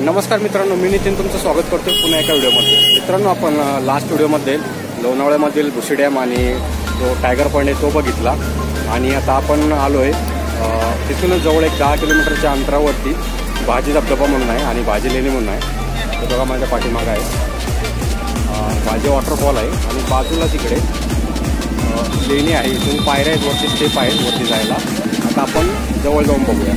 नमस्कार मित्रांनो, मी नितीन तुमचं स्वागत करतो पुन्हा एका व्हिडिओमध्ये। मित्रांनो, आपण लास्ट व्हिडिओमध्ये लोणावळ्यामधील भुशी डॅम आणि जो टायगर पॉइंट आहे तो बघितला आणि आता आपण आलो आहे तिथूनच जवळ एक 10 किलोमीटरच्या अंतरावरती भाजी धबधबा म्हणून आहे आणि भाजी लेणी म्हणून आहे। तो बघा माझ्या पाठीमागं आहे भाजी वॉटरफॉल आहे आणि बाजूला तिकडे लेणी आहे। इथून पायऱ्या आहेत, वरती स्टेप आहेत वरती जायला। आता आपण जवळ जाऊन बघूया।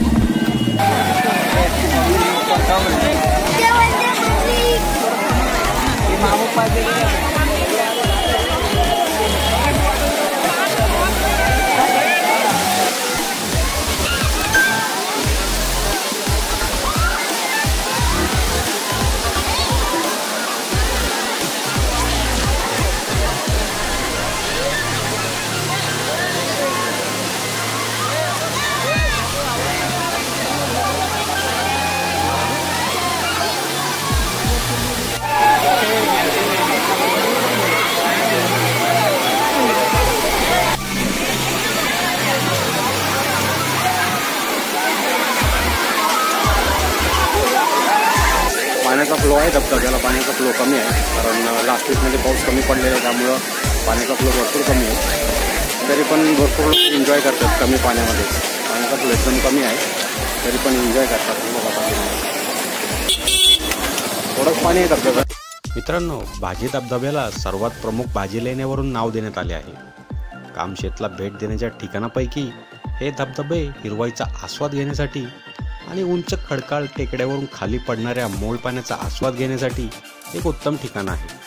पाण्याचा फ्लो आहे धबधब्याला, पाण्याचा फ्लो कमी आहे कारण लास्ट वीकमध्ये पाऊस कमी पडलेला आहे, त्यामुळं पाण्याचा फ्लो भरपूर कमी आहे। तरी पण भरपूर लोक एन्जॉय करतात कमी पाण्यामध्ये। पाण्याचा फ्लो एकदम कमी आहे तरी पण एन्जॉय करतात। थोडंच पाणी आहे धबधब्यात। मित्रांनो, भाजी धबधब्याला सर्वात प्रमुख भाजी लेण्यावरून नाव देण्यात आले आहे। कामशेतला भेट देण्याच्या ठिकाणापैकी हे धबधबे हिरवाईचा आस्वाद घेण्यासाठी आणि उंच खडकाळ टेकड्यावरून खाली पडणाऱ्या मोल पाण्याचा आस्वाद घेण्यासाठी एक उत्तम ठिकाण आहे।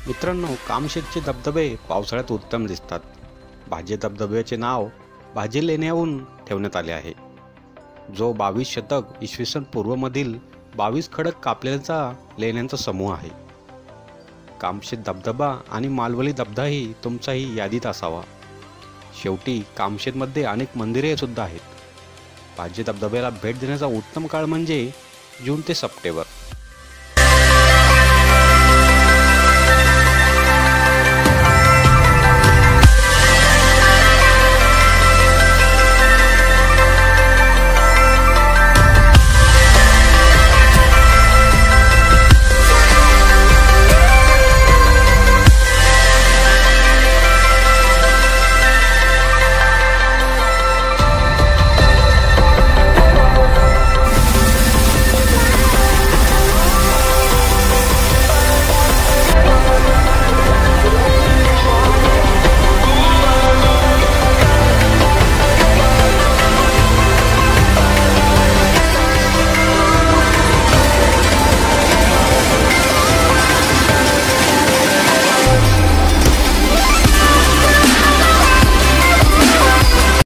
मित्रांनो, कामशेतचे धबधबे पावसाळ्यात उत्तम दिसतात। भाजी धबधब्याचे नाव भाजी लेण्याहून ठेवण्यात आले आहे, जो 22 शतक इसवी सन पूर्वमधील 22 खडक कापलेल्या लेण्यांचा समूह आहे। कामशेत धबधबा आणि मालवणी धबधबाही तुमचाही यादीत असावा। शेवटी कामशेतमध्ये अनेक मंदिरे सुद्धा आहेत। भाजी धबधब्याला भेट देण्याचा उत्तम काळ म्हणजे जून ते सप्टेंबर।